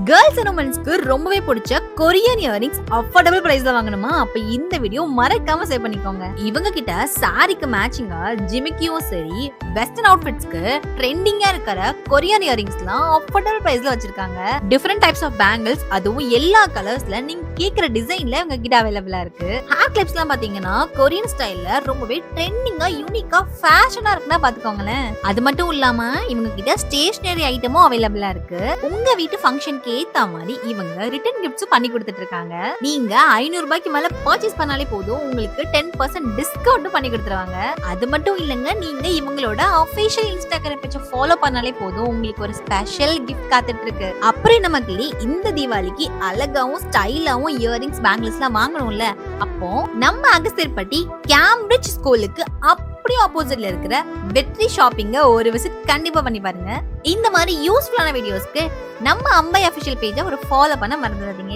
Girls and உமன்ஸ்க்கு ரொம்பவே பிடிச்ச Korean earrings affordable பிரைஸ்ல வாங்கணுமா? அப்ப இந்த வீடியோ மறக்காம சேவ் பண்ணிக்கோங்க. இவங்க கிட்ட சாரிக்கு மேட்சிங்கா ஜிமிக்கியும் சரி, வெஸ்டர்ன் அவுட்ஃபிட்ஸ்க்கு ட்ரெண்டிங்கா இருக்கிற கொரியன் இயரிங்ஸ்லாம் அஃபோர்டபிள் பிரைஸ்ல வச்சிருக்காங்க. டிஃபரெண்ட் டைப்ஸ் ஆஃப் பேங்கிள்ஸ், அதுவும் எல்லா கலர்ஸ்ல நீங்க கேக்குற டிசைன்ல இவங்க கிட்ட அவைலபிளா இருக்கு. ஹேர் கிளிப்ஸ்லாம் பாத்தீங்கன்னா கொரியன் ஸ்டைல்ல ரொம்பவே ட்ரெண்டிங்கா, யூனிக்கா, ஃபேஷனா இருக்குன்னா பாத்துக்கோங்களேன். அது மட்டும் இல்லாம இவங்க கிட்ட ஸ்டேஷனரி ஐட்டமும் அவைலபிளா இருக்கு. உங்க வீட்டு ஃபங்க்ஷனுக்கு ஏத்த மாதிரி இவங்க ரிட்டர்ன் கிஃப்ட்ஸ் பண்ணி கொடுத்துட்டு இருக்காங்க. நீங்க 500 ரூபாய்க்கு மேல பர்ச்சேஸ் பண்ணாலே போதும், உங்களுக்கு 10% டிஸ்கவுண்ட் பண்ணி கொடுத்துருவாங்க. அது மட்டும் இல்லங்க, நீங்க இவங்களோட ஆபீஷியல் இன்ஸ்டாகிராம் பேஜை ஃபாலோ பண்ணாலே போதும், உங்களுக்கு ஒரு ஸ்பெஷல் கிஃப்ட் காத்துட்டு இருக்கு. அப்புறம் நமக்கு இந்த தீபாவளிக்கு அழகாவும் ஸ்டைலாவும் இயரிங்ஸ், பேங்கிள்ஸ்லாம் வாங்கணும்ல, அப்போ நம்ம அகஸ்தியர்பட்டி கேம்பிரிட்ஜ் ஸ்கூலுக்கு அப்படியே ஆப்போசிட்ல இருக்கிற வெற்றி ஷாப்பிங்க ஒரு விசிட் கண்டிப்பா பண்ணி பாருங்க. இந்த மாதிரி யூஸ்ஃபுல்லான வீடியோஸ்க்கு நம்ம அம்பை அபிஷியல் பேஜை ஒரு ஃபாலோ பண்ண மறந்துடாதீங்க.